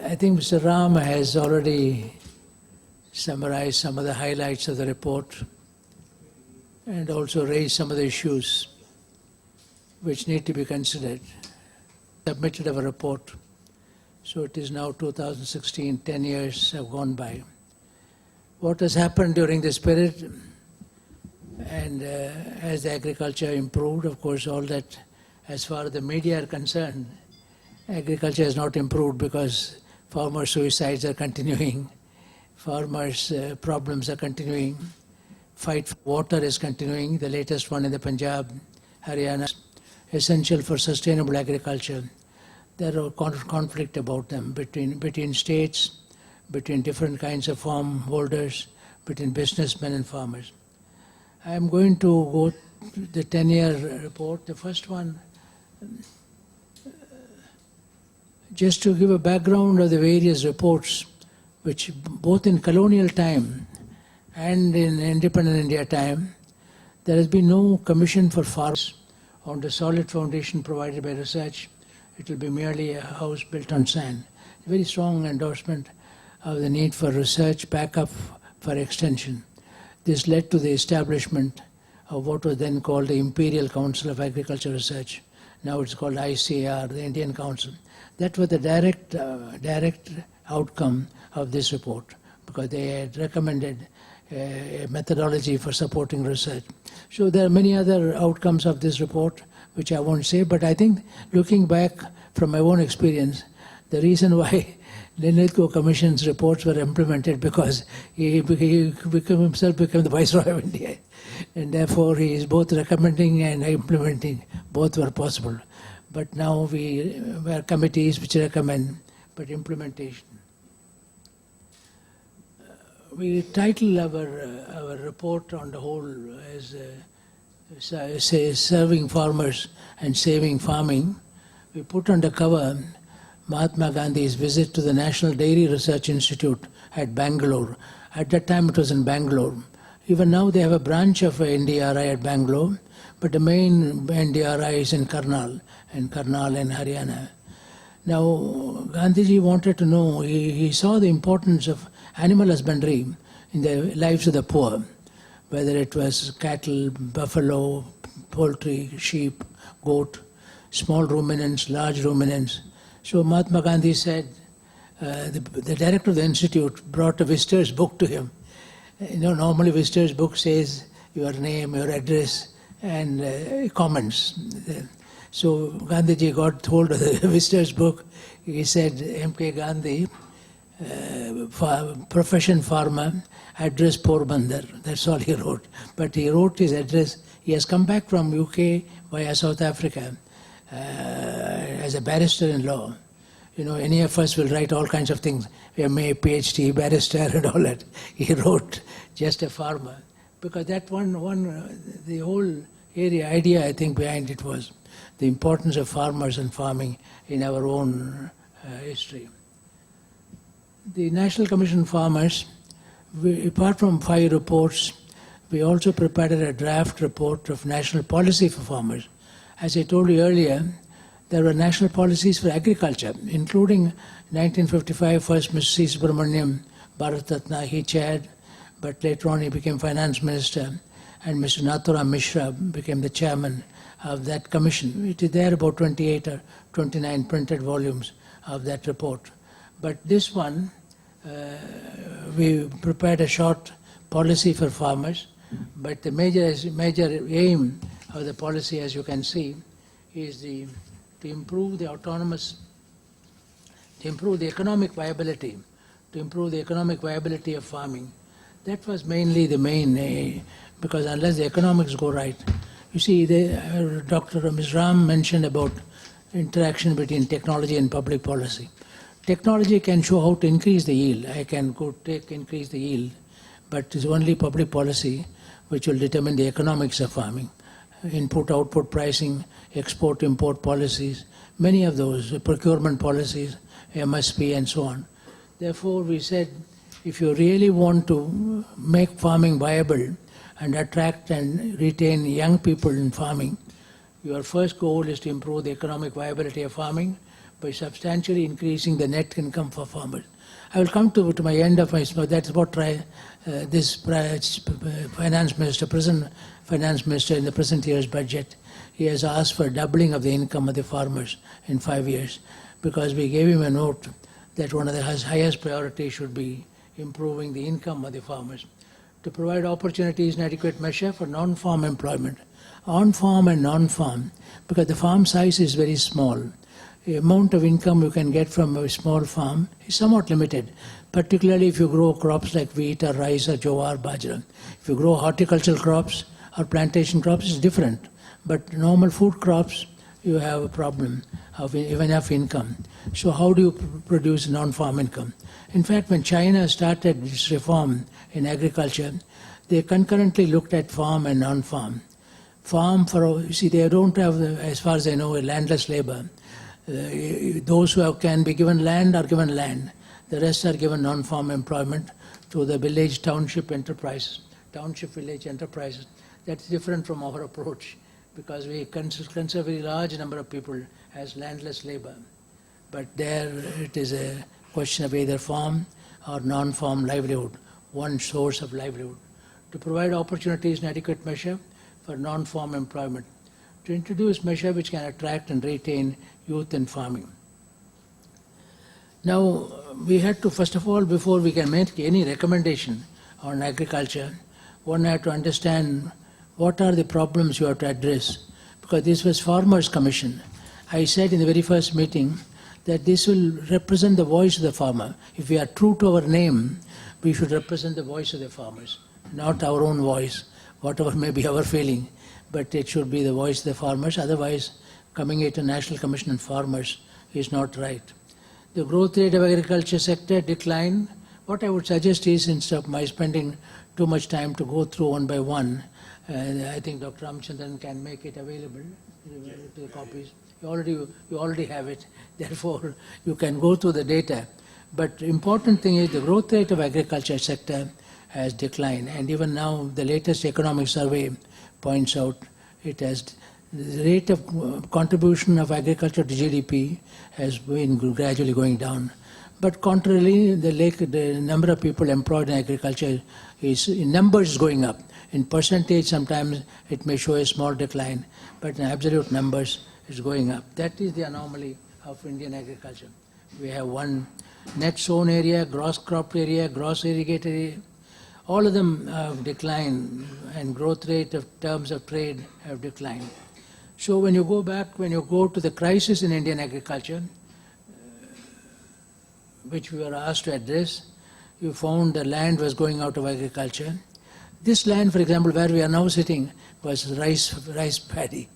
I think Mr. Ram has already summarized some of the highlights of the report and also raised some of the issues which need to be considered. Submitted our report. So it is now 2016, 10 years have gone by. What has happened during this period, and as the agriculture improved, of course, all that, as far as the media are concerned, agriculture has not improved because farmer suicides are continuing, farmers' problems are continuing, fight for water is continuing, the latest one in the Punjab, Haryana, essential for sustainable agriculture. There are conflict about them between states, between different kinds of farm holders, between businessmen and farmers. I am going to go to the 10-year report. The first one, just to give a background of the various reports, which both in colonial time and in independent India time, there has been no commission for farmers on the solid foundation provided by research. It will be merely a house built on sand. A very strong endorsement of the need for research backup for extension. This led to the establishment of what was then called the Imperial Council of Agriculture Research. Now it's called ICAR, the Indian Council. That was the direct outcome of this report, because they had recommended a methodology for supporting research. So there are many other outcomes of this report, which I won't say, but I think looking back from my own experience, the reason why Linlithgow Commission's reports were implemented because he himself became the Viceroy of India, and therefore he is both recommending and implementing, both were possible. But now we are committees which recommend, but implementation. We title our report on the whole as serving farmers and saving farming. We put on the cover Mahatma Gandhi's visit to the National Dairy Research Institute at Bangalore. At that time it was in Bangalore. Even now they have a branch of NDRI at Bangalore, but the main NDRI is in Karnal in Haryana. Now Gandhiji wanted to know, he saw the importance of animal husbandry in the lives of the poor, whether it was cattle, buffalo, poultry, sheep, goat, small ruminants, large ruminants. So Mahatma Gandhi said, the director of the institute brought a visitor's book to him. You know, normally visitor's book says your name, your address, and comments. So Gandhiji got hold of the visitor's book. He said, M.K. Gandhi, profession farmer, address Porbandar. That's all he wrote. But he wrote his address. He has come back from UK via South Africa as a barrister in law. You know, any of us will write all kinds of things. MA, PhD, barrister, and all that. He wrote just a farmer. Because that the whole idea I think behind it was the importance of farmers and farming in our own history. The National Commission on Farmers, apart from 5 reports, we also prepared a draft report of national policy for farmers. As I told you earlier, there were national policies for agriculture, including 1955, first Mr. C. Subramaniam Bharat Ratna, he chaired, but later on he became finance minister, and Mr. Nathuram Mishra became the chairman of that commission. It is there about 28 or 29 printed volumes of that report. But this one, we prepared a short policy for farmers, but the major aim of the policy, as you can see, is to improve the economic viability, of farming. That was mainly the main, because unless the economics go right, you see, Dr. Ms. Ram mentioned about interaction between technology and public policy. Technology can show how to increase the yield. I can increase the yield, but it's only public policy which will determine the economics of farming. Input-output pricing, export-import policies, many of those, procurement policies, MSP and so on. Therefore, we said, if you really want to make farming viable and attract and retain young people in farming, your first goal is to improve the economic viability of farming, by substantially increasing the net income for farmers. I will come to my end of my speech. That's what this finance minister, present finance minister in the present year's budget, he has asked for doubling of the income of the farmers in 5 years, because we gave him a note that one of the highest priorities should be improving the income of the farmers. To provide opportunities and adequate measure for non-farm employment, on-farm and non-farm, because the farm size is very small. The amount of income you can get from a small farm is somewhat limited, particularly if you grow crops like wheat or rice or jowar, bajra. If you grow horticultural crops or plantation crops, it's different. But normal food crops, you have a problem of enough income. So how do you produce non-farm income? In fact, when China started this reform in agriculture, they concurrently looked at farm and non-farm. Farm, they don't have, as far as I know, a landless labor. Those who can be given land are given land. The rest are given non-farm employment to the village township enterprises, township village enterprises. That's different from our approach, because we consider a very large number of people as landless labor. But there it is a question of either farm or non-farm livelihood, one source of livelihood. To provide opportunities in adequate measure for non-farm employment. To introduce measures which can attract and retain youth in farming. Now, we had to, first of all, before we can make any recommendation on agriculture, one had to understand what are the problems you have to address. Because this was Farmers' Commission. I said in the very first meeting that this will represent the voice of the farmer. If we are true to our name, we should represent the voice of the farmers, not our own voice, whatever may be our feeling, but it should be the voice of the farmers. Otherwise, coming here to National Commission on Farmers is not right. The growth rate of agriculture sector decline. What I would suggest is, instead of my spending too much time to go through one by one, I think Dr. Ramchandran can make it available to the copies. You already have it, therefore you can go through the data. But important thing is the growth rate of agriculture sector has declined, and even now the latest economic survey points out it has, the rate of contribution of agriculture to GDP has been gradually going down. But contrarily, the number of people employed in agriculture is, in numbers, going up. In percentage, sometimes it may show a small decline, but in absolute numbers, it's going up. That is the anomaly of Indian agriculture. We have one net sown area, gross cropped area, gross irrigated area. All of them have declined, and growth rate of terms of trade have declined. So when you go to the crisis in Indian agriculture, which we were asked to address, you found the land was going out of agriculture. This land, for example, where we are now sitting, was rice paddy.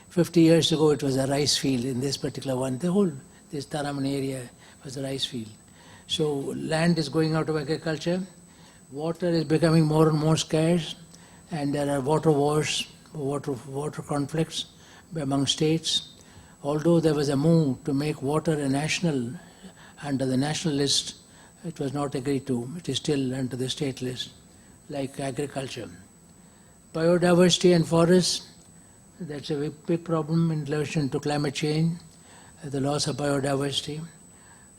50 years ago, it was a rice field in this particular one. The whole, this Taramani area was a rice field. So land is going out of agriculture. Water is becoming more and more scarce, and there are water wars, water conflicts among states. Although there was a move to make water a national, under the national list, it was not agreed to. It is still under the state list, like agriculture. Biodiversity and forests, that's a big problem in relation to climate change, the loss of biodiversity,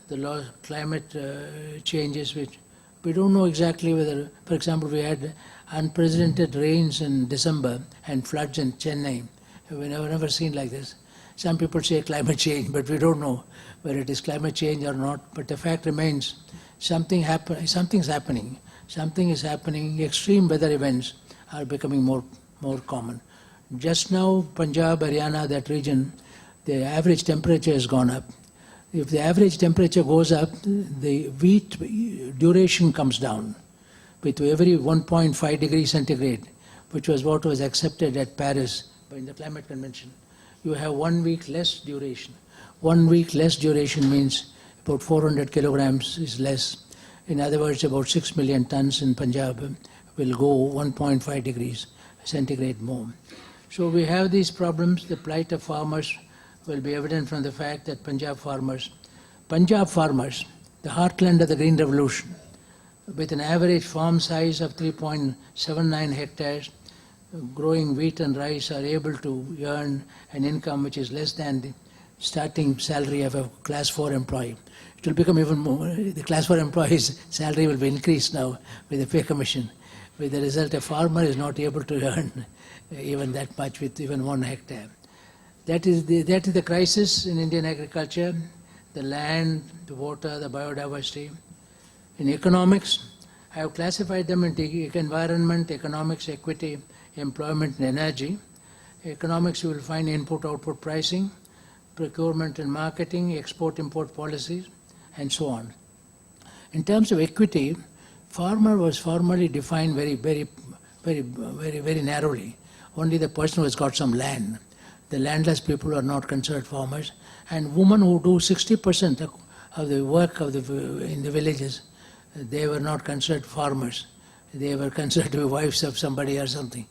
the loss of climate changes, which we don't know exactly whether, for example, we had unprecedented rains in December and floods in Chennai. We've never seen like this. Some people say climate change, but we don't know whether it is climate change or not. But the fact remains, something's happening. Something is happening. Extreme weather events are becoming more common. Just now, Punjab, Haryana, that region, the average temperature has gone up. If the average temperature goes up, the wheat duration comes down with every 1.5 degrees centigrade, which was what was accepted at Paris by the Climate Convention. You have 1 week less duration. 1 week less duration means about 400 kilograms is less. In other words, about 6 million tons in Punjab will go 1.5 degrees centigrade more. So we have these problems. The plight of farmers will be evident from the fact that Punjab farmers, the heartland of the Green Revolution, with an average farm size of 3.79 hectares, growing wheat and rice, are able to earn an income which is less than starting salary of a class 4 employee. It will become even more, the class 4 employee's salary will be increased now with the pay commission. With the result, a farmer is not able to earn even that much with even 1 hectare. That is the crisis in Indian agriculture, the land, the water, the biodiversity. In economics, I have classified them into environment, economics, equity, employment, and energy. Economics, you will find input-output pricing, procurement and marketing, export-import policies, and so on. In terms of equity, farmer was formally defined very narrowly. Only the person who has got some land. The landless people are not considered farmers, and women who do 60% of the work in the villages, they were not considered farmers. They were considered to be wives of somebody or something.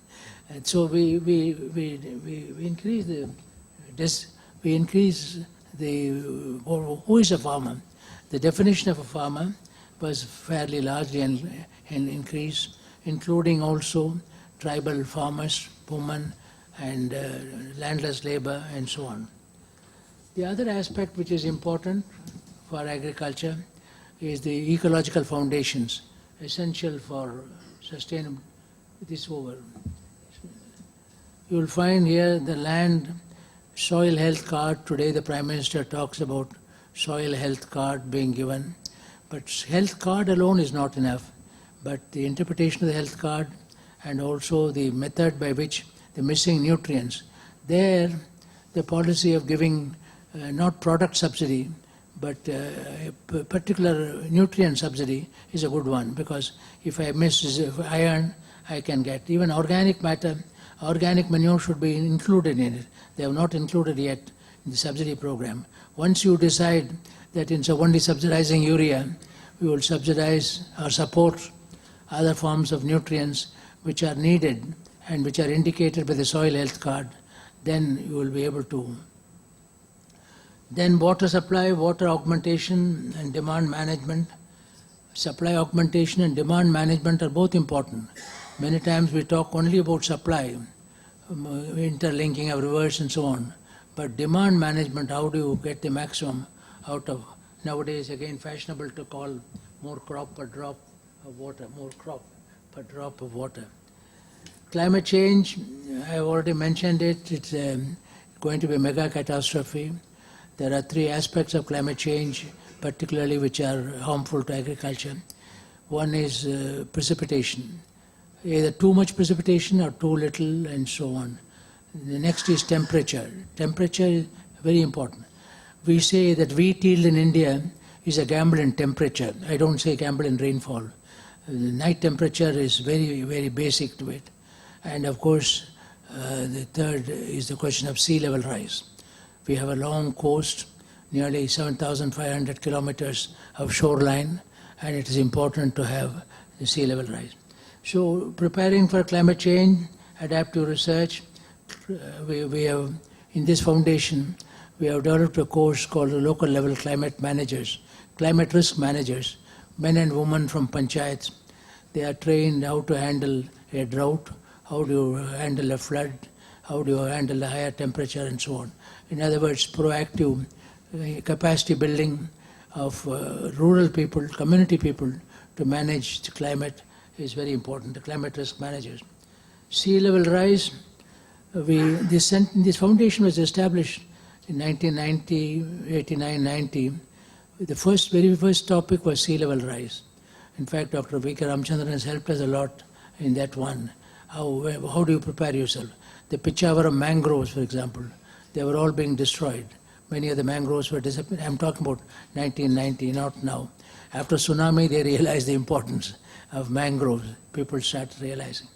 And so we increase who is a farmer. The definition of a farmer was fairly largely increased, including also tribal farmers, women, and landless labor, and so on. The other aspect which is important for agriculture is the ecological foundations, essential for sustainable. This over. You will find here the land soil health card. Today the Prime Minister talks about soil health card being given. But health card alone is not enough. But the interpretation of the health card and also the method by which the missing nutrients, there the policy of giving not product subsidy, but a particular nutrient subsidy is a good one, because if I miss iron, I can get even organic matter. Organic manure should be included in it. They have not included yet in the subsidy program. Once you decide that instead of only subsidizing urea, we will subsidize or support other forms of nutrients which are needed and which are indicated by the soil health card, then you will be able to. Then water supply, water augmentation and demand management. Supply augmentation and demand management are both important. Many times we talk only about supply, interlinking of rivers and so on. But demand management, how do you get the maximum out of, nowadays again fashionable to call more crop per drop of water, more crop per drop of water. Climate change, I have already mentioned it, it's going to be a mega catastrophe. There are 3 aspects of climate change, particularly which are harmful to agriculture. One is precipitation, either too much precipitation or too little, and so on. The next is temperature. Temperature is very important. We say that wheat yield in India is a gamble in temperature. I don't say gamble in rainfall. The night temperature is very basic to it. And of course, the third is the question of sea level rise. We have a long coast, nearly 7,500 kilometers of shoreline, and it is important to have the sea level rise. So preparing for climate change, adaptive research, we have, in this foundation, we have developed a course called the Local Level Climate Managers, Climate Risk Managers, men and women from panchayats. They are trained how to handle a drought, how do you handle a flood, how do you handle a higher temperature, and so on. In other words, proactive capacity building of rural people, community people to manage the climate is very important, the climate risk managers. Sea level rise, this foundation was established in 1990, 89, 90. The very first topic was sea level rise. In fact, Dr. V.K. Ramchandran has helped us a lot in that one. How do you prepare yourself? The Pichavaram mangroves, for example, they were all being destroyed. Many of the mangroves were disappearing. I'm talking about 1990, not now. After tsunami, they realized the importance of mangroves. People started realizing.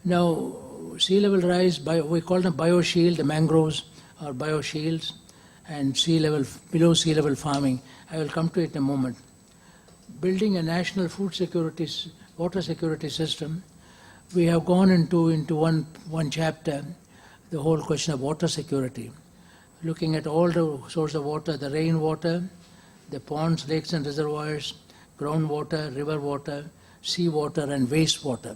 Now, sea level rise, we call them bioshield, the mangroves are bioshields, and below sea level farming. I will come to it in a moment. Building a national food security, water security system, we have gone into one chapter, the whole question of water security, looking at all the sources of water, the rainwater, the ponds, lakes and reservoirs, groundwater, river water, seawater and wastewater.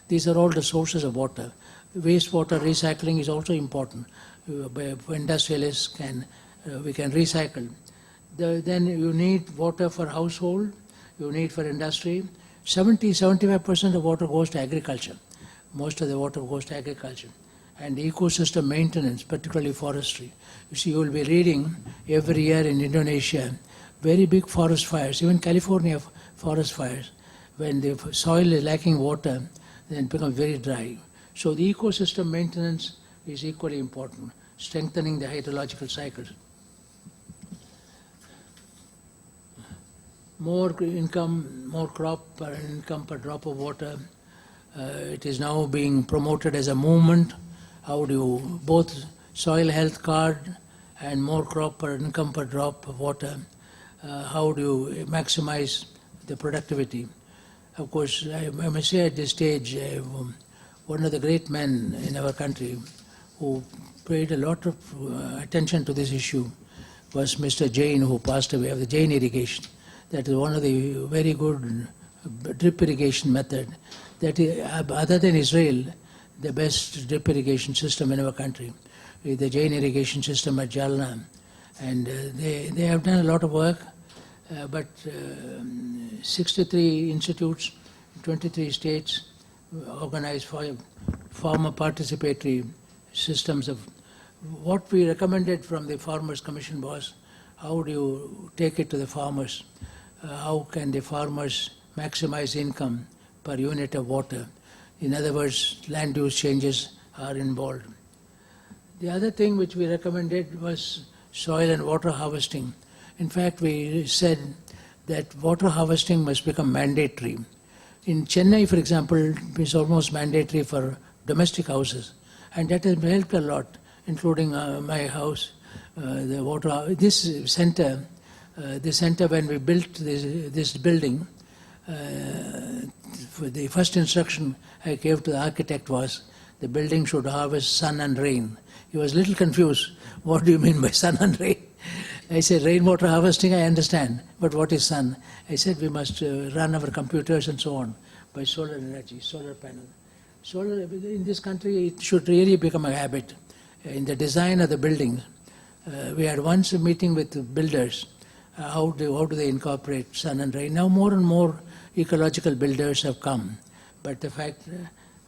These are all the sources of water. Wastewater recycling is also important. Industrialists can we can recycle. Then you need water for household, you need for industry. 75% of water goes to agriculture. Most of the water goes to agriculture. And ecosystem maintenance, particularly forestry. You see, you will be reading every year in Indonesia, very big forest fires, even California forest fires. When the soil is lacking water, then it becomes very dry. So the ecosystem maintenance is equally important, strengthening the hydrological cycles. More income, more crop per income per drop of water. It is now being promoted as a movement. How do you, both soil health card and more crop per income per drop of water, how do you maximize the productivity? Of course, I must say at this stage, one of the great men in our country who paid a lot of attention to this issue was Mr. Jain, who passed away, of the Jain irrigation. That is one of the very good drip irrigation method. That is, other than Israel, the best drip irrigation system in our country, the Jain irrigation system at Jalna. And they have done a lot of work, but 63 institutes, 23 states organized for farmer participatory systems of. What we recommended from the Farmers Commission was, how do you take it to the farmers? How can the farmers maximize income per unit of water? In other words, land use changes are involved. The other thing which we recommended was soil and water harvesting. In fact, we said that water harvesting must become mandatory. In Chennai, for example, it's almost mandatory for domestic houses, and that has helped a lot, including my house. The water, this center, when we built this building, for the first instruction I gave to the architect was, the building should harvest sun and rain. He was a little confused. What do you mean by sun and rain? I said, rainwater harvesting, I understand, but what is sun? I said, we must run our computers and so on by solar energy, solar panel. Solar, in this country, it should really become a habit. In the design of the buildings, we had once a meeting with the builders. How do they incorporate sun and rain? Now more and more ecological builders have come. But the fact,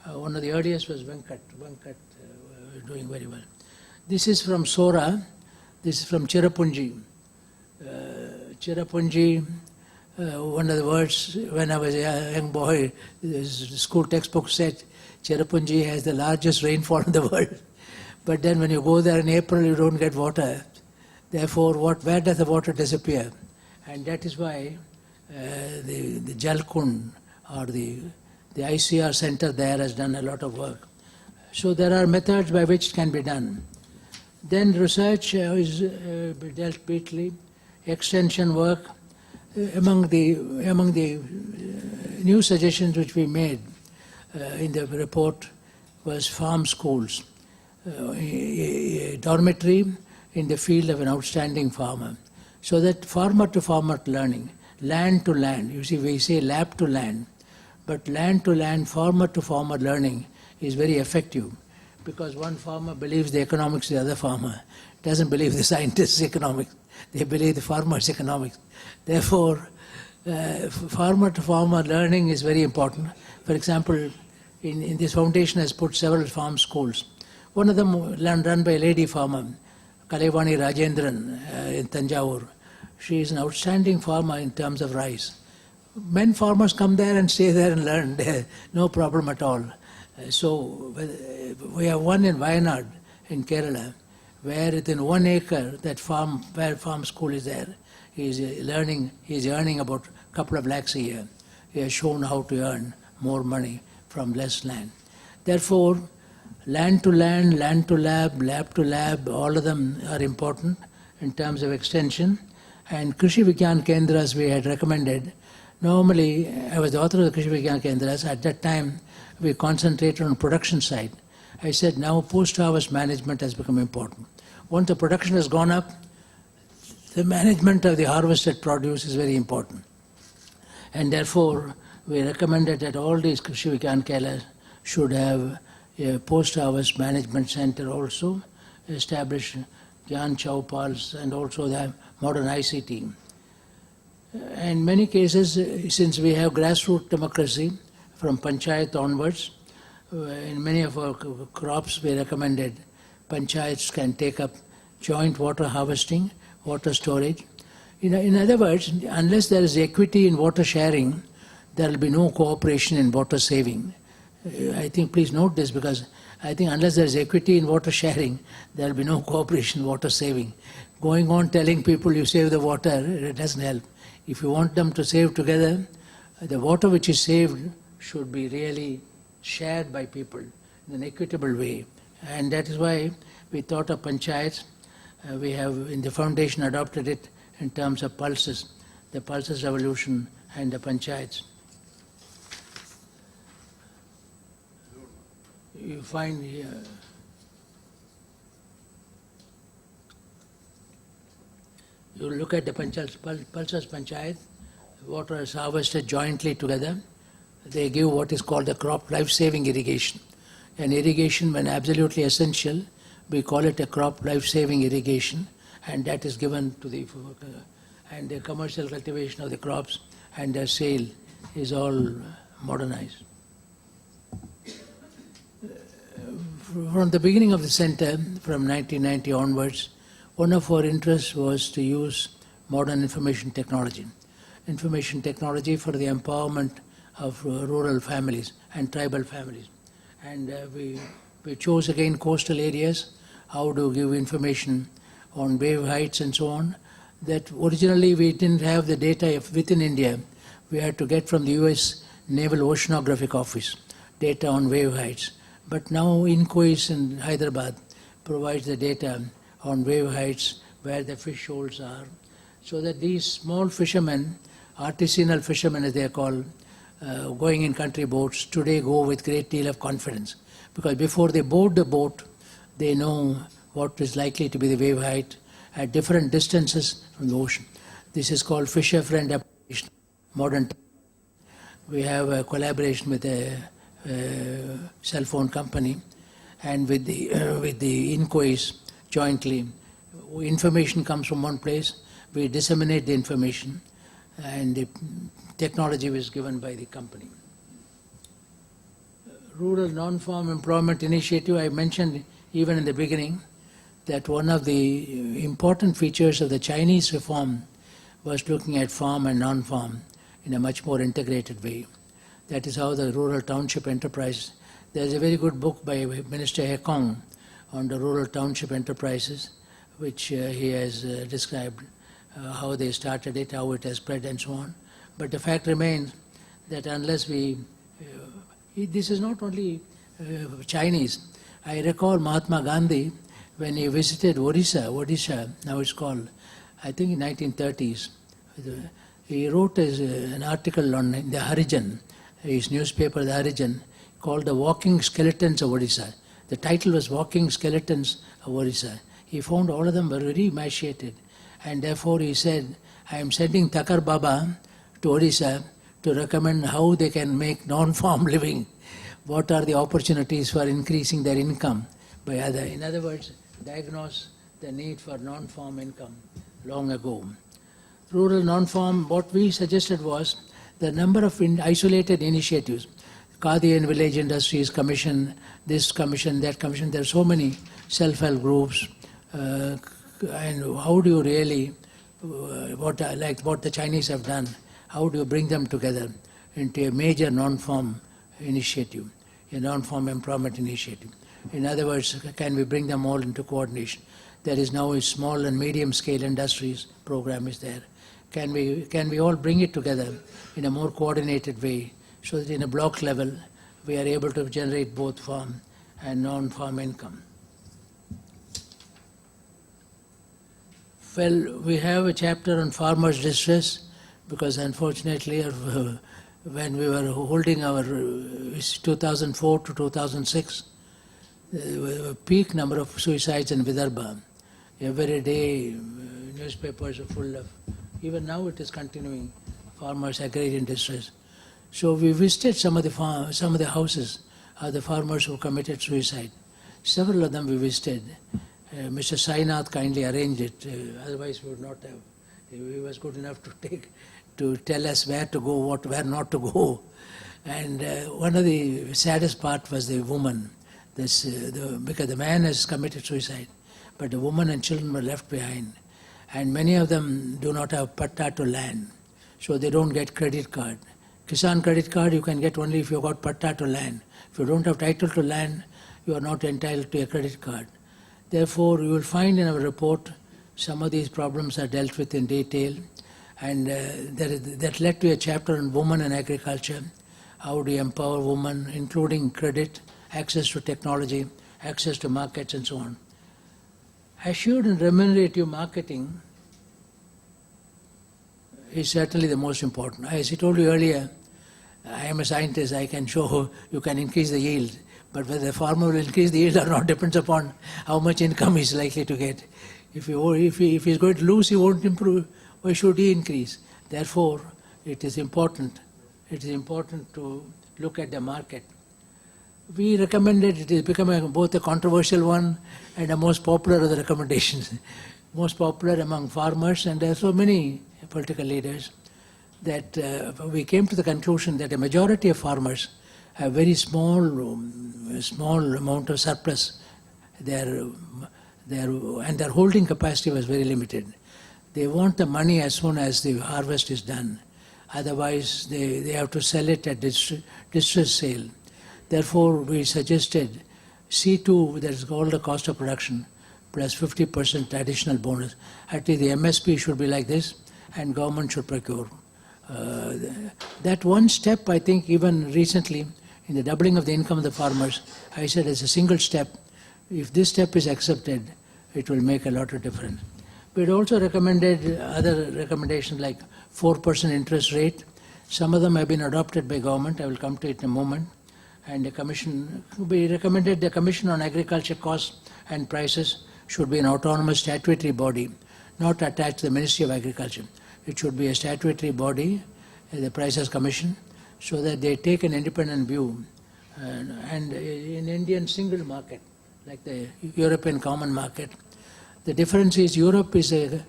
one of the earliest was Venkat doing very well. This is from Sora. This is from Cherrapunji. Cherrapunji, one of the words, when I was a young boy, the school textbook said, Cherrapunji has the largest rainfall in the world. But then when you go there in April, you don't get water. Therefore, where does the water disappear? And that is why the Jalkund, or the ICR center there, has done a lot of work. So there are methods by which it can be done. Then research is dealt briefly. Extension work. Among the new suggestions which we made in the report was farm schools, a dormitory in the field of an outstanding farmer, so that farmer to farmer learning, land to land. You see, we say lab to land, but land to land, farmer to farmer learning is very effective, because one farmer believes the economics of the other farmer, doesn't believe the scientist's economics, they believe the farmer's economics. Therefore, farmer to farmer learning is very important. For example, in this foundation has put several farm schools. One of them run by a lady farmer, Kalevani Rajendran in Tanjavur. She is an outstanding farmer in terms of rice. Men farmers come there and stay there and learn, no problem at all. So we have one in Wayanad in Kerala, where within 1 acre where farm school is there, he is earning about a couple of lakhs a year. He has shown how to earn more money from less land. Therefore, land to land, land to lab, lab to lab, all of them are important in terms of extension. And Krishi Vigyan Kendras we had recommended. Normally, I was the author of the Krishi Vigyan Kendras. At that time, we concentrated on production side. I said now post-harvest management has become important. Once the production has gone up, the management of the harvested produce is very important. And therefore, we recommended that all these Krishi Vigyan Kendras should have a post-harvest management center also established Jan Chowpals, and also the modern ICT. In many cases, since we have grassroots democracy from panchayat onwards, in many of our crops we recommended panchayats can take up joint water harvesting, water storage. In other words, unless there is equity in water sharing, there will be no cooperation in water saving. I think please note this, because I think unless there is equity in water sharing, there will be no cooperation in water saving. Going on telling people you save the water, it doesn't help. If you want them to save together, the water which is saved should be really shared by people in an equitable way. And that is why we thought of panchayats. We have in the foundation adopted it in terms of pulses, the pulses revolution and the panchayats. You find here, you look at the pulses panchayat, water is harvested jointly together. They give what is called the crop life-saving irrigation. An irrigation, when absolutely essential, we call it a crop life-saving irrigation, and that is given to the and the commercial cultivation of the crops and their sale is all modernized. From the beginning of the center, from 1990 onwards, one of our interests was to use modern information technology for the empowerment of rural families and tribal families. And we chose again coastal areas, how to give information on wave heights and so on. That originally we didn't have the data within India. We had to get from the US Naval Oceanographic Office data on wave heights. But now INCOIS in Hyderabad provides the data on wave heights, where the fish shoals are, so that these small fishermen, artisanal fishermen as they are called, going in country boats, today go with great deal of confidence. Because before they board the boat, they know what is likely to be the wave height at different distances from the ocean. This is called fisher-friend application, modern. We have a collaboration with a cell phone company, and with the INCOIS jointly. Information comes from one place, we disseminate the information, and the technology was given by the company. Rural non-farm employment initiative, I mentioned even in the beginning that one of the important features of the Chinese reform was looking at farm and non-farm in a much more integrated way. That is how the rural township enterprise. There's a very good book by Minister He Kong on the rural township enterprises, which he has described how they started it, how it has spread, and so on. But the fact remains that unless we, this is not only Chinese. I recall Mahatma Gandhi when he visited Odisha, now it's called, I think in 1930s. He wrote an article on the Harijan, his newspaper, the Harijan, called The Walking Skeletons of Odisha. The title was Walking Skeletons of Odisha. He found all of them were very emaciated, and therefore he said, I am sending Takar Baba to Odisha to recommend how they can make non-farm living. What are the opportunities for increasing their income by other, in other words, diagnose the need for non-farm income long ago. Rural non-farm, what we suggested was the number of isolated initiatives, Khadi and Village Industries Commission, this commission, that commission, there are so many self-help groups, and how do you really, what the Chinese have done, how do you bring them together into a major non-farm initiative, a non-farm employment initiative? In other words, can we bring them all into coordination? There is now a small and medium scale industries program is there. Can we all bring it together in a more coordinated way so that in a block level we are able to generate both farm and non-farm income? Well, we have a chapter on farmers' distress because unfortunately when we were holding our 2004 to 2006, the peak number of suicides in Vidarbha. Every day newspapers are full of, even now it is continuing, farmers' agrarian distress. So we visited some of the houses of the farmers who committed suicide. Several of them we visited, Mr. Sainath kindly arranged it, otherwise we would not have. He was good enough to tell us where to go, where not to go. And one of the saddest part was the woman, because the man has committed suicide, but the woman and children were left behind. And many of them do not have patta to land, so they don't get credit card. Kisan credit card you can get only if you got patta to land. If you don't have title to land, you are not entitled to a credit card. Therefore, you will find in our report some of these problems are dealt with in detail, and that led to a chapter on women and agriculture. How do you empower women, including credit, access to technology, access to markets, and so on. Assured and remunerative marketing is certainly the most important. As I told you earlier, I am a scientist, I can show you can increase the yield, but whether the farmer will increase the yield or not depends upon how much income he is likely to get. If he is going to lose, he won't improve. Why should he increase? Therefore, it is important to look at the market. We recommended, it is becoming both a controversial one and a most popular of the recommendations. Most popular among farmers, and there are so many political leaders, that we came to the conclusion that a majority of farmers have very small amount of surplus. And their holding capacity was very limited. They want the money as soon as the harvest is done. Otherwise, they have to sell it at distress sale. Therefore, we suggested C2, that is called the cost of production, plus 50% additional bonus. Actually, the MSP should be like this, and government should procure. That one step, I think, even recently, in the doubling of the income of the farmers, I said as a single step, if this step is accepted, it will make a lot of difference. We had also recommended other recommendations like 4% interest rate. Some of them have been adopted by government. I will come to it in a moment. And we recommended the Commission on Agriculture Costs and Prices should be an autonomous statutory body, not attached to the Ministry of Agriculture. It should be a statutory body, the Prices Commission, so that they take an independent view. And in Indian single market, like the European common market, the difference is Europe is a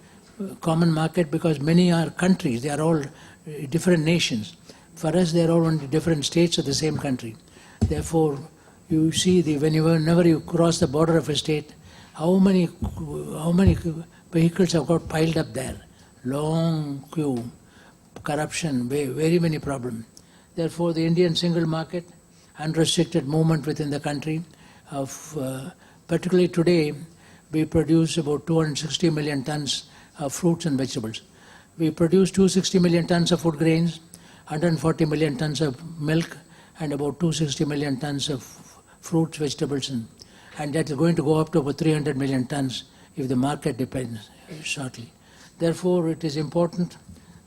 common market because many are countries, they are all different nations. For us, they are all only different states of the same country. Therefore, you see whenever you cross the border of a state, how many vehicles have got piled up there. Long queue, corruption, very many problems. Therefore, the Indian single market, unrestricted movement within the country, particularly today, we produce about 260 million tons of fruits and vegetables. We produce 260 million tons of food grains, 140 million tons of milk, and about 260 million tons of fruits, vegetables, and that is going to go up to about 300 million tons if the market depends shortly. Therefore, it is important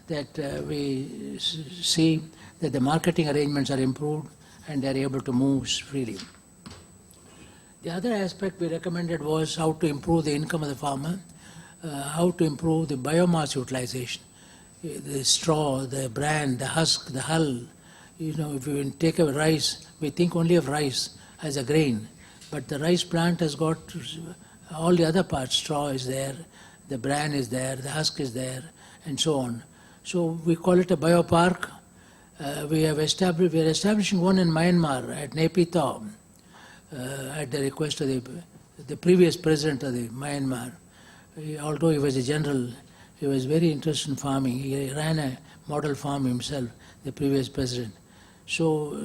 that we see that the marketing arrangements are improved and they are able to move freely. The other aspect we recommended was how to improve the income of the farmer, how to improve the biomass utilization, the straw, the bran, the husk, the hull. If you take a rice, we think only of rice as a grain, but the rice plant has got all the other parts. Straw is there, the bran is there, the husk is there, and so on. So we call it a biopark. We are establishing one in Myanmar at Naypyidaw, at the request of the previous president of the Myanmar. Although he was a general, he was very interested in farming. He ran a model farm himself, the previous president. So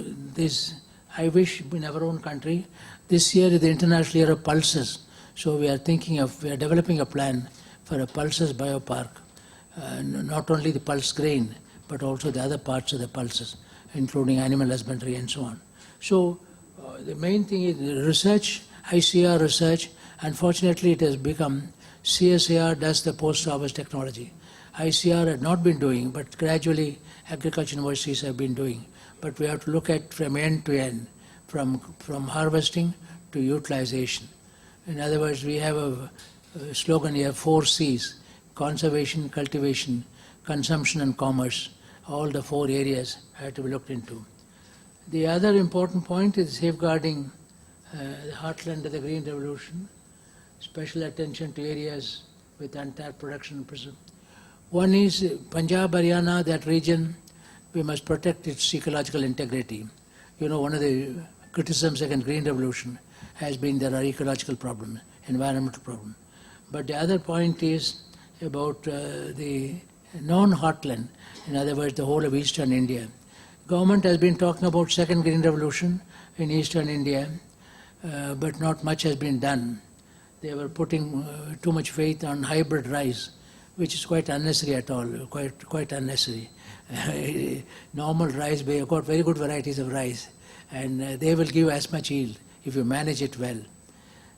I wish in our own country, this year is the International Year of Pulses. So we are developing a plan for a pulses biopark, not only the pulse grain, but also the other parts of the pulses, including animal husbandry and so on. So the main thing is research, ICR research. Unfortunately, it has become CSIR does the post-harvest technology. ICR had not been doing, but gradually agriculture universities have been doing. But we have to look at from end to end, from harvesting to utilization. In other words, we have a slogan here, 4 C's: conservation, cultivation, consumption and commerce. All the 4 areas have to be looked into. The other important point is safeguarding the heartland of the Green Revolution. special attention to areas with untapped production. One is Punjab, Haryana, that region, we must protect its ecological integrity. You know, one of the criticisms against Green Revolution has been there are ecological problems, environmental problems. But the other point is about the non-heartland, in other words, the whole of eastern India. Government has been talking about second Green Revolution in eastern India, but not much has been done. They were putting too much faith on hybrid rice, which is quite unnecessary at all, quite unnecessary. Normal rice, we have got very good varieties of rice, and they will give as much yield if you manage it well.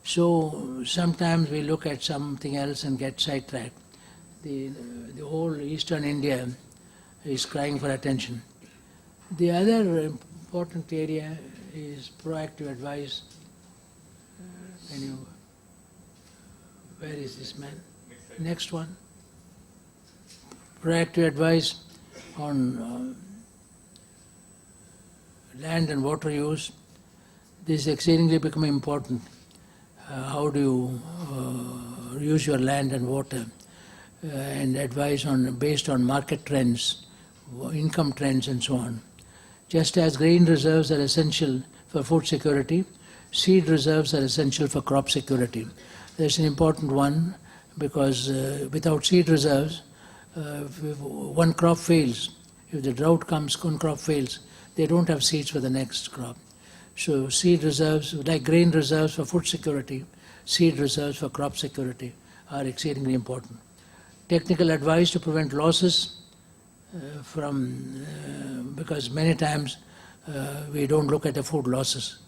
So sometimes we look at something else and get sidetracked. The whole eastern India is crying for attention. The other important area is proactive advice. Where is this man? Next one. Proactive advice on land and water use. This is exceedingly becoming important. How do you use your land and water? And advice based on market trends, income trends, and so on. Just as grain reserves are essential for food security, seed reserves are essential for crop security. That's an important one because without seed reserves, if one crop fails, if the drought comes, one crop fails, they don't have seeds for the next crop. So seed reserves, like grain reserves for food security, seed reserves for crop security are exceedingly important. Technical advice to prevent losses because many times we don't look at the food losses.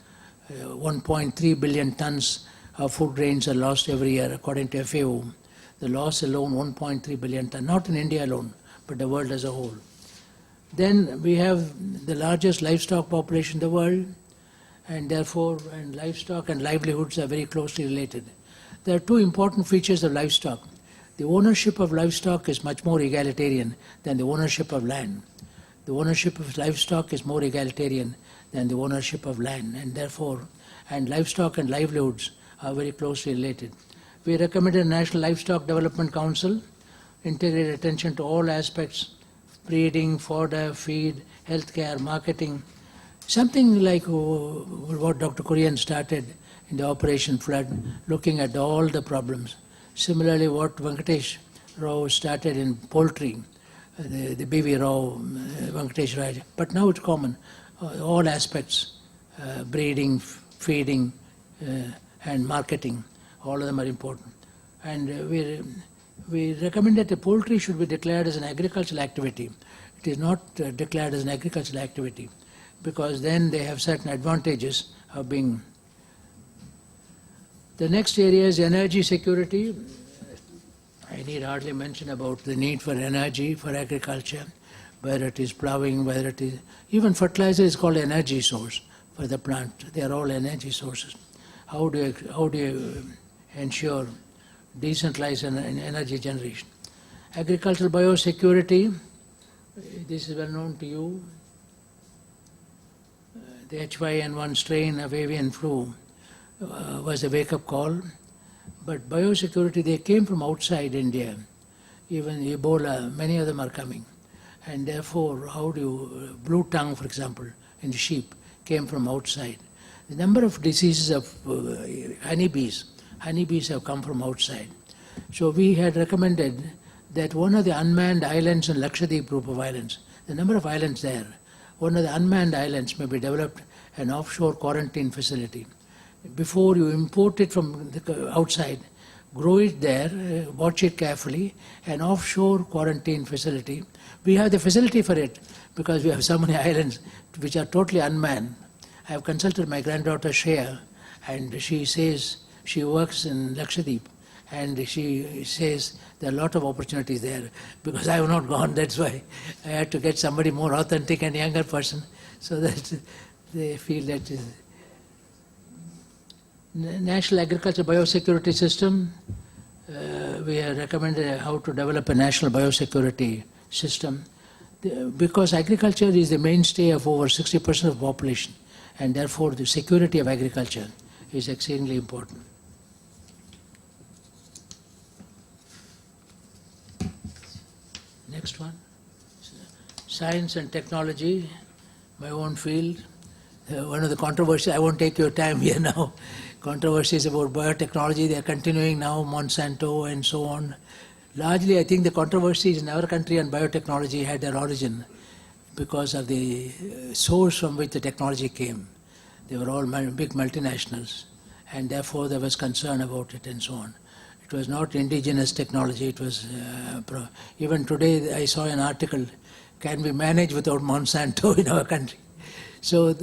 1.3 billion tons of food grains are lost every year according to FAO. The loss alone 1.3 billion tons, not in India alone, but the world as a whole. Then we have the largest livestock population in the world, and therefore livestock and livelihoods are very closely related. There are two important features of livestock. The ownership of livestock is much more egalitarian than the ownership of land. The ownership of livestock is more egalitarian than the ownership of land, and therefore, livestock and livelihoods are very closely related. We recommended a National Livestock Development Council, integrate attention to all aspects, breeding, fodder, feed, healthcare, marketing, something like what Dr. Kurian started in the Operation Flood, looking at all the problems. Similarly, what Venkatesh Rao started in poultry, the BV Rao, Venkatesh Raj, but now it's common, all aspects, breeding, feeding, and marketing, all of them are important. And we recommend that the poultry should be declared as an agricultural activity. It is not declared as an agricultural activity because then they have certain advantages of being. The next area is energy security. I need hardly mention about the need for energy for agriculture, whether it is ploughing, whether it is, even fertilizer is called energy source for the plant. They are all energy sources. How do you ensure decentralized energy generation? Agricultural biosecurity, this is well known to you. The H5N1 strain of avian flu was a wake-up call. But biosecurity, they came from outside India. Even Ebola, many of them are coming. And therefore, blue tongue, for example, in the sheep, came from outside. The number of diseases of honeybees have come from outside. So we had recommended that one of the unmanned islands in Lakshadweep group of islands, the number of islands there, one of the unmanned islands may be developed an offshore quarantine facility. Before you import it from the outside, grow it there, watch it carefully, an offshore quarantine facility. We have the facility for it because we have so many islands which are totally unmanned. I have consulted my granddaughter Shreya, and she says she works in Lakshadweep, and she says there are a lot of opportunities there because I have not gone. That's why I had to get somebody more authentic and younger person so that they feel that. National Agriculture Biosecurity System, we have recommended how to develop a national biosecurity system because agriculture is the mainstay of over 60% of the population, and therefore the security of agriculture is exceedingly important. Next one. Science and technology, my own field. One of the controversies, I won't take your time here now, controversies about biotechnology, they are continuing now, Monsanto and so on. Largely, I think the controversies in our country on biotechnology had their origin because of the source from which the technology came. They were all big multinationals, and therefore there was concern about it and so on. It was not indigenous technology, it was, even today I saw an article, can we manage without Monsanto in our country? So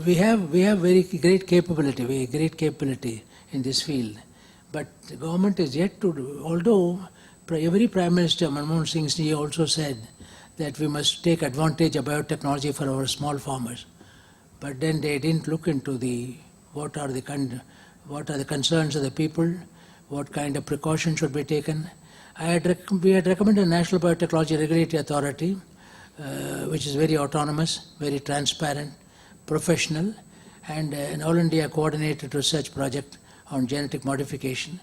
we have very great capability in this field. But the government is yet to do, although every Prime Minister, Manmohan Singh also said that we must take advantage of biotechnology for our small farmers. But then they didn't look into what are the concerns of the people, what kind of precautions should be taken. We had recommended a National Biotechnology Regulatory Authority, which is very autonomous, very transparent, professional, and an All India coordinated research project on genetic modification,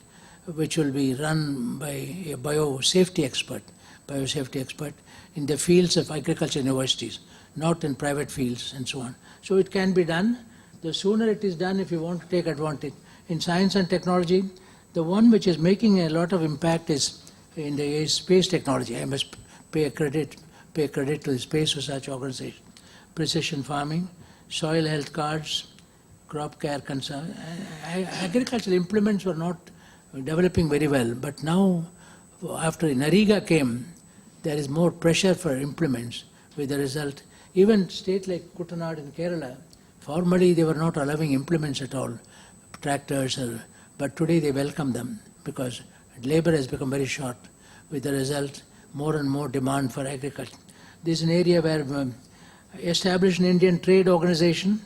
which will be run by a biosafety expert in the fields of agriculture universities, not in private fields and so on. So it can be done. The sooner it is done, if you want to take advantage. In science and technology, the one which is making a lot of impact is in the space technology. I must pay credit to the Space Research Organization. Precision farming, soil health cards, crop care concern. Agricultural implements were not developing very well, but now after Nariga came, there is more pressure for implements with the result. Even state like Kuttanad in Kerala, formerly they were not allowing implements at all, tractors, but today they welcome them because labor has become very short. With the result, more and more demand for agriculture. This is an area where established an Indian trade organization.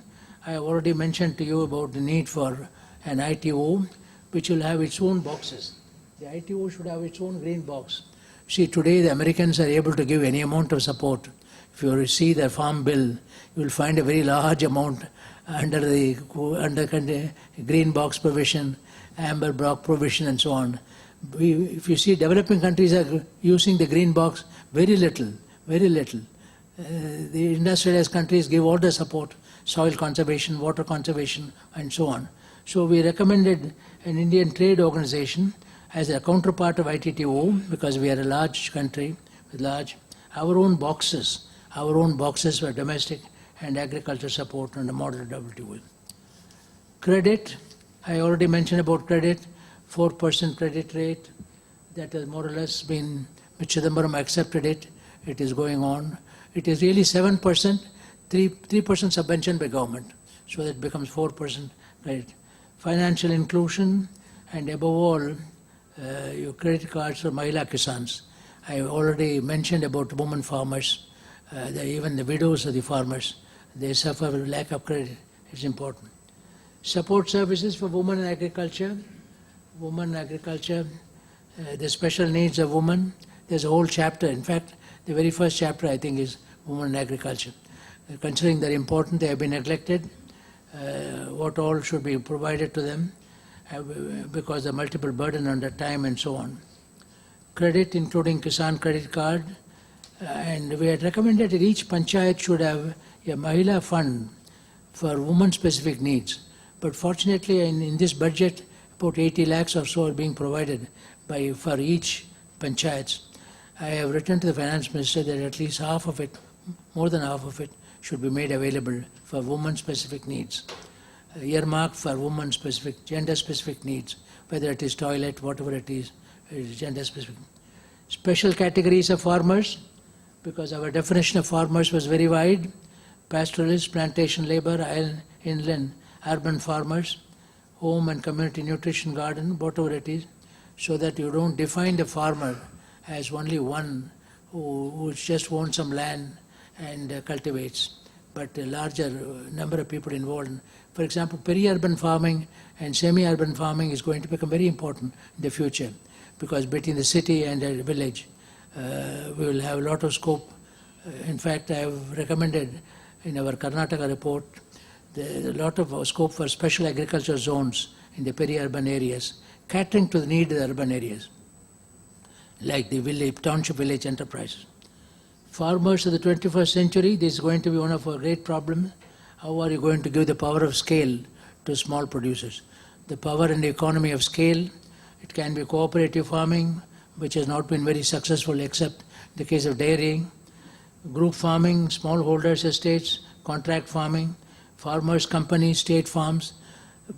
I have already mentioned to you about the need for an ITO, which will have its own boxes. The ITO should have its own green box. See, today the Americans are able to give any amount of support. If you see their farm bill, you will find a very large amount under green box provision, amber block provision, and so on. If you see, developing countries are using the green box very little. The industrialized countries give all the support, soil conservation, water conservation, and so on. So we recommended an Indian trade organization as a counterpart of ITTO, because we are a large country with our own boxes for domestic and agriculture support under model WTO. Credit, I already mentioned about credit, 4% credit rate, that has more or less been, Chidambaram accepted it, it is going on. It is really 7%, 3% subvention by government, so that it becomes 4% credit. Financial inclusion, and above all, your credit cards for Mahila Kisans. I have already mentioned about women farmers, even the widows of the farmers, they suffer with lack of credit, it's important. Support services for women in agriculture, the special needs of women. There's a whole chapter, in fact, the very first chapter I think is women in agriculture. Considering their importance, they have been neglected, what all should be provided to them because of multiple burden under time and so on. Credit, including Kisan credit card, and we had recommended that each panchayat should have a Mahila fund for women-specific needs. But fortunately, in this budget, about 80 lakhs or so are being provided for each panchayat. I have written to the finance minister that at least half of it, more than half of it, should be made available for women-specific needs. Earmarked for women-specific, gender-specific needs, whether it is toilet, whatever it is gender-specific. Special categories of farmers, because our definition of farmers was very wide. Pastoralists, plantation labor, inland, urban farmers, home and community nutrition garden, whatever it is, so that you don't define the farmer as only one who just owns some land and cultivates, but a larger number of people involved. For example, peri-urban farming and semi-urban farming is going to become very important in the future, because between the city and the village, we will have a lot of scope. In fact, I have recommended in our Karnataka report a lot of scope for special agriculture zones in the peri-urban areas, catering to the need of the urban areas. like the village, township village enterprises. Farmers of the 21st century, this is going to be one of our great problems. How are you going to give the power of scale to small producers? The power and the economy of scale, it can be cooperative farming, which has not been very successful except the case of dairying, group farming, smallholders estates, contract farming, farmers' companies, state farms,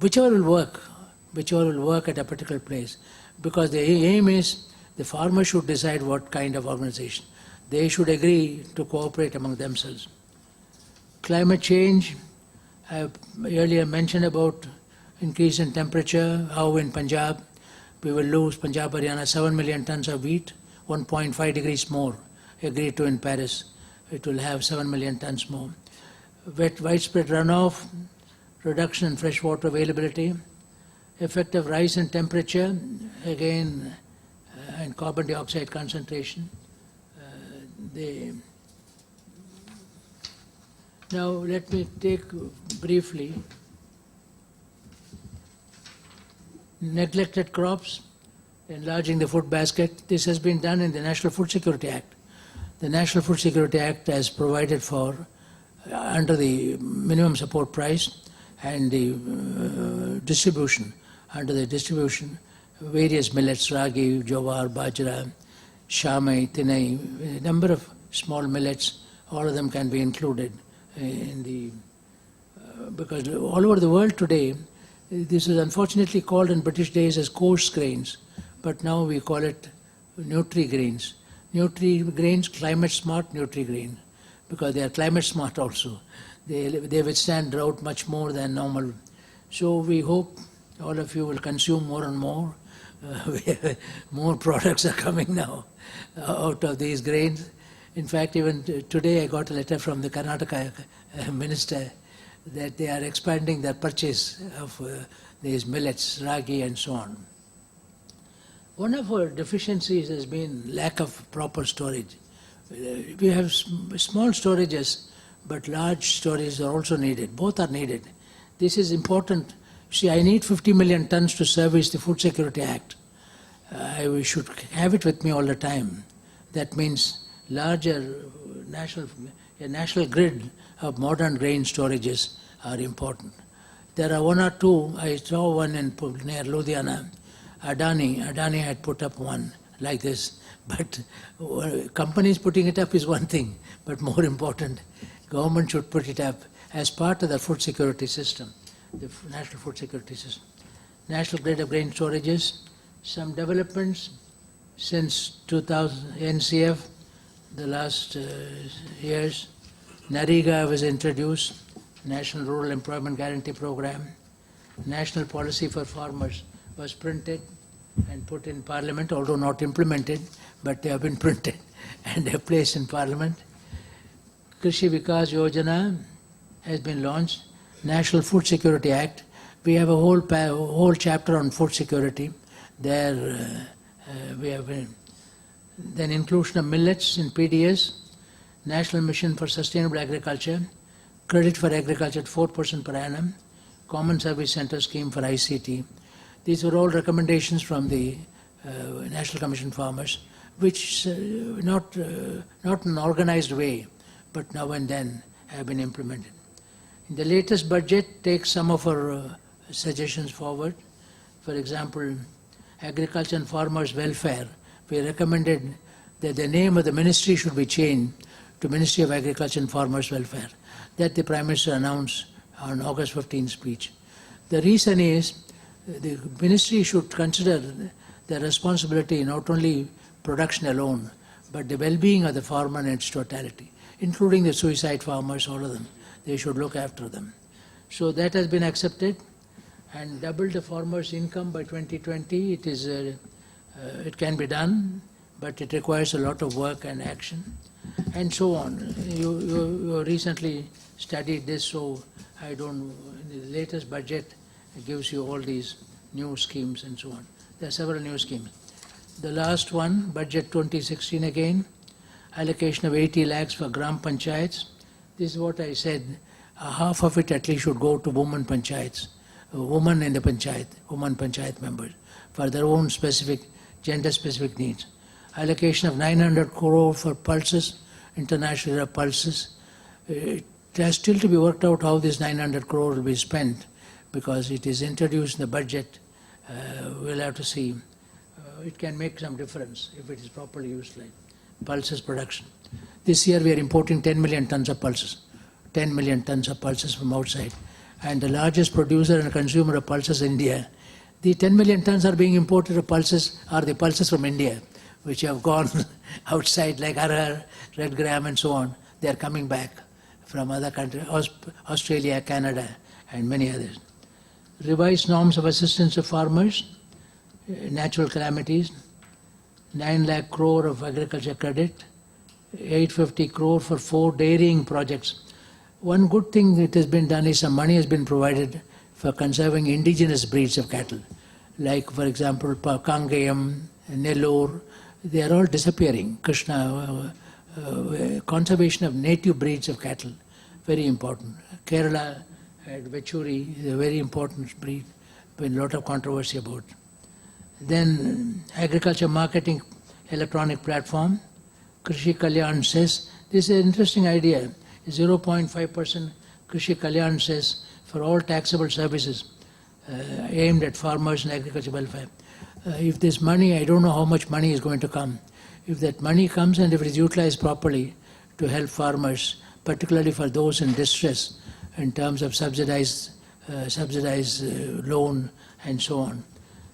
whichever will work at a particular place. Because the aim is the farmer should decide what kind of organization. They should agree to cooperate among themselves. Climate change, I have earlier mentioned about increase in temperature, how in Punjab we will lose, Punjab, Haryana, 7 million tons of wheat, 1.5 degrees more, agreed to in Paris. It will have 7 million tons more. Widespread runoff, reduction in freshwater availability, effect of rise in temperature, again, and carbon dioxide concentration. Now let me take briefly neglected crops, enlarging the food basket. This has been done in the National Food Security Act. The National Food Security Act has provided for, under the minimum support price and the distribution, under the distribution, various millets, ragi, jowar, bajra, shamai, tinai, a number of small millets, all of them can be included in the, because all over the world today, this is unfortunately called in British days as coarse grains, but now we call it nutri-grains. Nutri-grains, climate-smart nutri-grain, because they are climate-smart also. They withstand drought much more than normal. So we hope all of you will consume more and more. More products are coming now out of these grains. In fact, even today I got a letter from the Karnataka minister that they are expanding their purchase of these millets, ragi and so on. One of our deficiencies has been lack of proper storage. We have small storages, but large storages are also needed. Both are needed. This is important. See, I need 50 million tons to service the Food Security Act. I should have it with me all the time. That means larger national grid of modern grain storages are important. There are one or two. I saw one near Ludhiana. Adani had put up one like this. But companies putting it up is one thing. But more important, government should put it up as part of the food security system, the national food security system. National grid of grain storages. Some developments since 2000 NCF, the last years. NAREGA was introduced, National Rural Employment Guarantee Program. National Policy for Farmers was printed and put in Parliament, although not implemented, but they have been printed and they are placed in Parliament. Krishi Vikas Yojana has been launched. National Food Security Act. We have a whole chapter on food security. There we have then inclusion of millets in PDS, National Mission for Sustainable Agriculture, credit for agriculture at 4% per annum, Common Service Center scheme for ICT. These were all recommendations from the National Commission Farmers, which not in an organized way, but now and then have been implemented. In the latest budget, take some of our suggestions forward. For example, agriculture and farmers' welfare. We recommended that the name of the ministry should be changed to Ministry of Agriculture and Farmers' Welfare. That the Prime Minister announced on August 15 speech. The reason is the ministry should consider the responsibility not only production alone, but the well-being of the farmer in its totality, including the suicide farmers, all of them. They should look after them. So that has been accepted, and double the farmer's income by 2020. It can be done, but it requires a lot of work and action, and so on. You recently studied this, so I don't. In the latest budget, it gives you all these new schemes and so on. There are several new schemes. The last one, budget 2016 again, allocation of 80 lakhs for Gram Panchayats. This is what I said. Half of it at least should go to women panchayats, women in the panchayat, women panchayat members, for their own specific, gender-specific needs. allocation of 900 crore for pulses, international era pulses. It has still to be worked out how this 900 crore will be spent, because it is introduced in the budget. We'll have to see. It can make some difference if it is properly used, like pulses production. This year we are importing 10 million tons of pulses, 10 million tons of pulses from outside. And the largest producer and consumer of pulses in India. The 10 million tons are being imported of pulses are the pulses from India, which have gone outside like Arar, Red Gram and so on. They are coming back from other countries, Australia, Canada and many others. Revised norms of assistance to farmers, natural calamities, 9 lakh crore of agriculture credit, 850 crore for 4 dairying projects. One good thing that has been done is some money has been provided for conserving indigenous breeds of cattle. Like, for example, Kangayam, Nellore, they are all disappearing. Krishna, conservation of native breeds of cattle, very important. Kerala had Vechuri, a very important breed, been a lot of controversy about. Then agriculture marketing electronic platform, Krishi Kalyan says, this is an interesting idea, 0.5% Krishi Kalyan says for all taxable services aimed at farmers and agriculture welfare. If this money, I don't know how much money is going to come. If that money comes and if it is utilized properly to help farmers, particularly for those in distress in terms of subsidized loan and so on.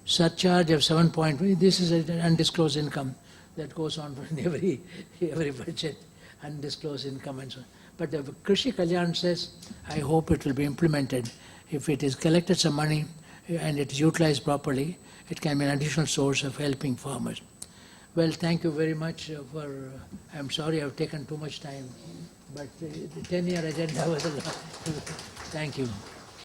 Surcharge of 7 this is an undisclosed income that goes on in every budget, undisclosed income and so on. But the Krishi Kalyan says, I hope it will be implemented. If it is collected some money and it is utilized properly, it can be an additional source of helping farmers. Well, thank you very much for, I'm sorry I've taken too much time, but the 10-year agenda was a lot. Thank you.